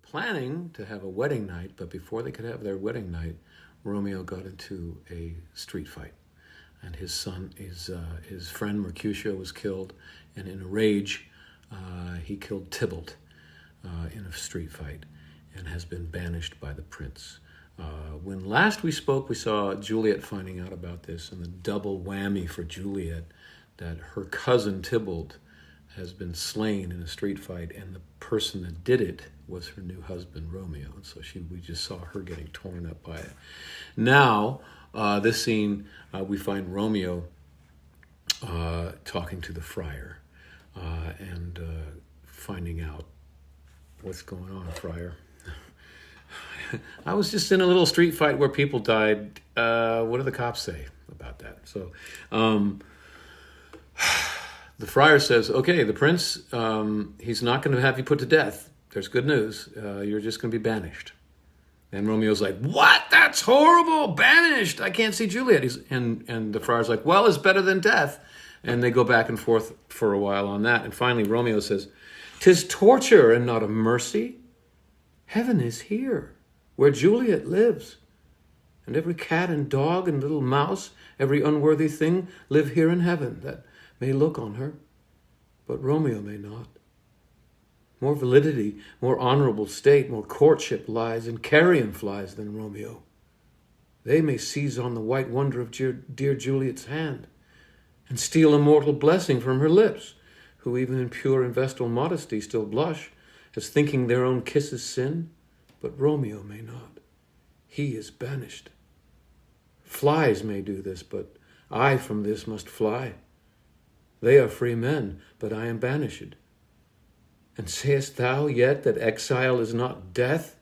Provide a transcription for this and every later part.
planning to have a wedding night, but before they could have their wedding night, Romeo got into a street fight. And his friend Mercutio was killed, and in a rage, he killed Tybalt in a street fight and has been banished by the prince. When last we spoke, we saw Juliet finding out about this, and the double whammy for Juliet, that her cousin Tybalt has been slain in a street fight, and the person that did it was her new husband, Romeo. And so we just saw her getting torn up by it. Now, this scene, we find Romeo talking to the friar and finding out what's going on, friar. I was just in a little street fight where people died. What do the cops say about that? So the friar says, okay, the prince, he's not going to have you put to death. There's good news. You're just going to be banished. And Romeo's like, what? That's horrible. Banished. I can't see Juliet. And the friar's like, well, it's better than death. And they go back and forth for a while on that. And finally, Romeo says, 'tis torture and not a mercy. Heaven is here, where Juliet lives. And every cat and dog and little mouse, every unworthy thing live here in heaven that may look on her, but Romeo may not. More validity, more honorable state, more courtship lies in carrion flies than Romeo. They may seize on the white wonder of dear Juliet's hand and steal a mortal blessing from her lips, who even in pure and vestal modesty still blush, as thinking their own kisses sin, but Romeo may not. He is banished. Flies may do this, but I from this must fly. They are free men, but I am banished. And sayest thou yet that exile is not death?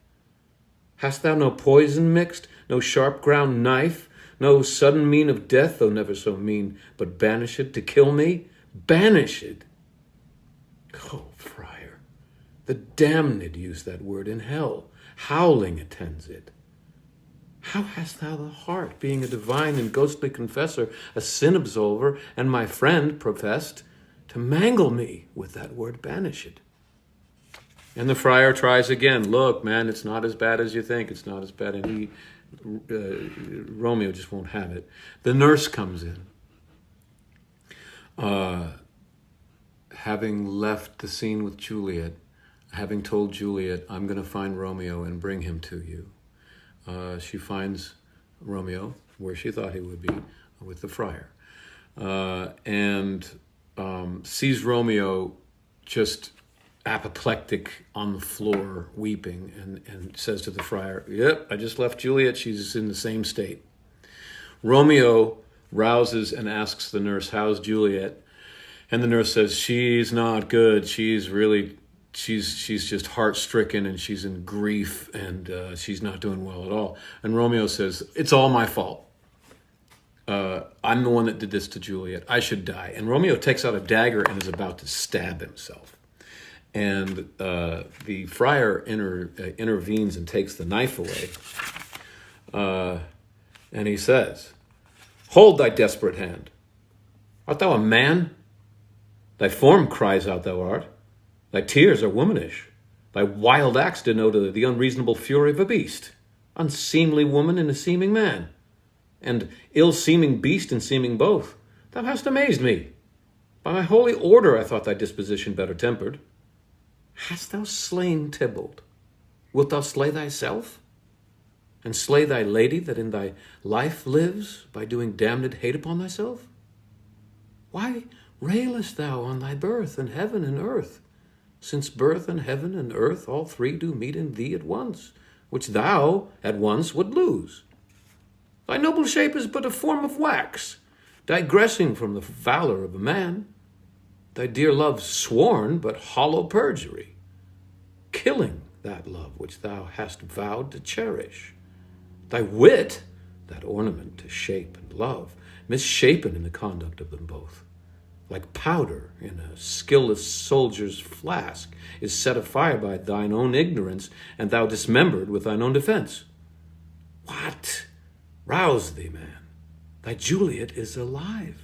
Hast thou no poison mixed, no sharp ground knife, no sudden mean of death, though never so mean, but banished to kill me? Banished! Oh, friar, the damned use that word in hell. Howling attends it. How hast thou the heart, being a divine and ghostly confessor, a sin absolver, and my friend professed, to mangle me with that word banished? And the friar tries again. Look, man, it's not as bad as you think. It's not as bad. And Romeo just won't have it. The nurse comes in. Having left the scene with Juliet, having told Juliet, I'm going to find Romeo and bring him to you. She finds Romeo where she thought he would be, with the friar. And sees Romeo just apoplectic on the floor, weeping, and says to the friar, yep, I just left Juliet. She's in the same state. Romeo rouses and asks the nurse, how's Juliet? And the nurse says, she's not good. She's just heart-stricken, and she's in grief, and she's not doing well at all. And Romeo says, it's all my fault. I'm the one that did this to Juliet. I should die. And Romeo takes out a dagger and is about to stab himself. And the friar intervenes and takes the knife away. And he says, hold thy desperate hand. Art thou a man? Thy form cries out thou art. Thy tears are womanish. Thy wild acts denote the unreasonable fury of a beast. Unseemly woman in a seeming man. And ill-seeming beast and seeming both. Thou hast amazed me. By my holy order I thought thy disposition better tempered. Hast thou slain Tybalt? Wilt thou slay thyself? And slay thy lady that in thy life lives, by doing damned hate upon thyself? Why railest thou on thy birth in heaven and earth? Since birth and heaven and earth all three do meet in thee at once, which thou at once would lose. Thy noble shape is but a form of wax, digressing from the valor of a man. Thy dear love sworn, but hollow perjury, killing that love which thou hast vowed to cherish. Thy wit, that ornament to shape and love, misshapen in the conduct of them both, like powder in a skilless soldier's flask, is set afire by thine own ignorance, and thou dismembered with thine own defense. What? Rouse thee, man. Thy Juliet is alive,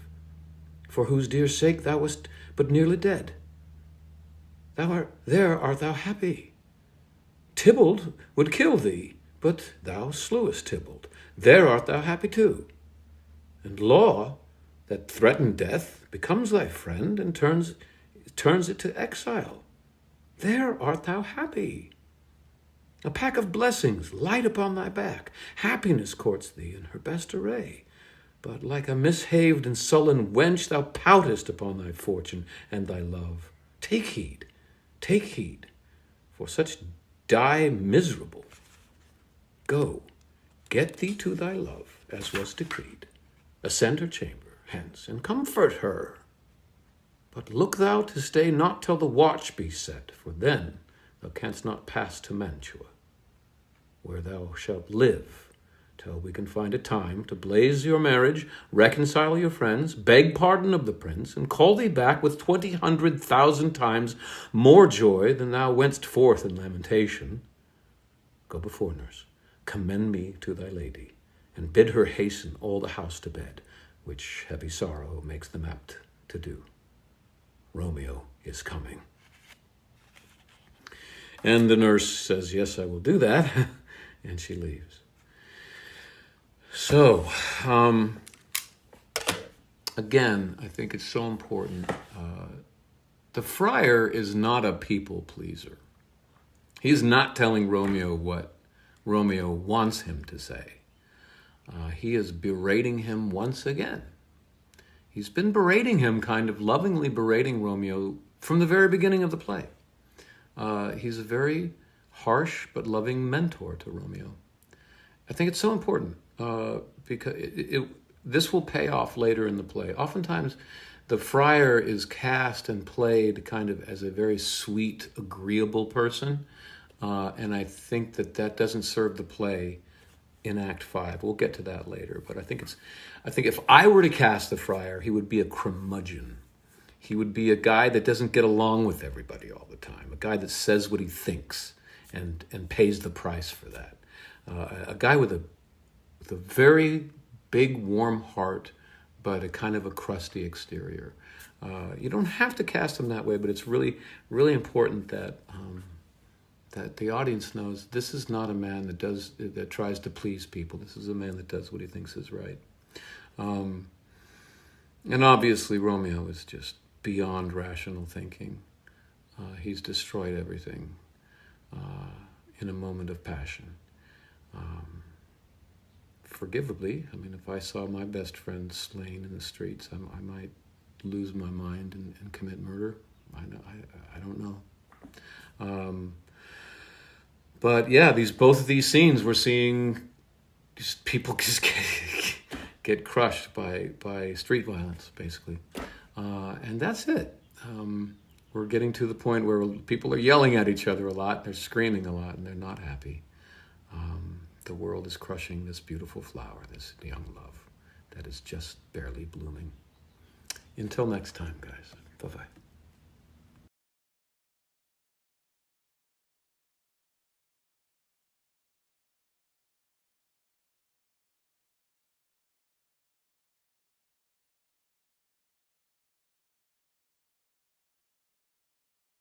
for whose dear sake thou wast but nearly dead. There art thou happy. Tybalt would kill thee, but thou slewest Tybalt. There art thou happy too. And law, that threatened death, becomes thy friend and turns it to exile. There art thou happy. A pack of blessings light upon thy back. Happiness courts thee in her best array. But like a mishaved and sullen wench, thou poutest upon thy fortune and thy love. Take heed, for such die miserable. Go, get thee to thy love, as was decreed. Ascend her chamber hence, and comfort her. But look thou to stay not till the watch be set, for then thou canst not pass to Mantua, where thou shalt live till we can find a time to blaze your marriage, reconcile your friends, beg pardon of the prince, and call thee back with 20,000 times more joy than thou wentst forth in lamentation. Go before, nurse, commend me to thy lady, and bid her hasten all the house to bed, which heavy sorrow makes them apt to do. Romeo is coming. And the nurse says, yes, I will do that, and she leaves. So, again, I think it's so important. The friar is not a people pleaser. He's not telling Romeo what Romeo wants him to say. He is berating him once again. He's been berating him, kind of lovingly berating Romeo from the very beginning of the play. He's a very harsh but loving mentor to Romeo. I think it's so important because this will pay off later in the play. Oftentimes, the friar is cast and played kind of as a very sweet, agreeable person, and I think that doesn't serve the play in Act 5. We'll get to that later, but I think if I were to cast the friar, he would be a curmudgeon. He would be a guy that doesn't get along with everybody all the time, a guy that says what he thinks and pays the price for that. A guy with a very big, warm heart, but a kind of a crusty exterior. You don't have to cast him that way, but it's really, really important that the audience knows this is not a man that tries to please people. This is a man that does what he thinks is right. And obviously, Romeo is just beyond rational thinking. He's destroyed everything in a moment of passion. Forgivably, I mean, if I saw my best friend slain in the streets, I might lose my mind and commit murder. I don't know. But yeah, both of these scenes, we're seeing just people just get crushed by street violence, basically. And that's it. We're getting to the point where people are yelling at each other a lot, they're screaming a lot, and they're not happy. The world is crushing this beautiful flower, this young love that is just barely blooming. Until next time, guys. Bye-bye.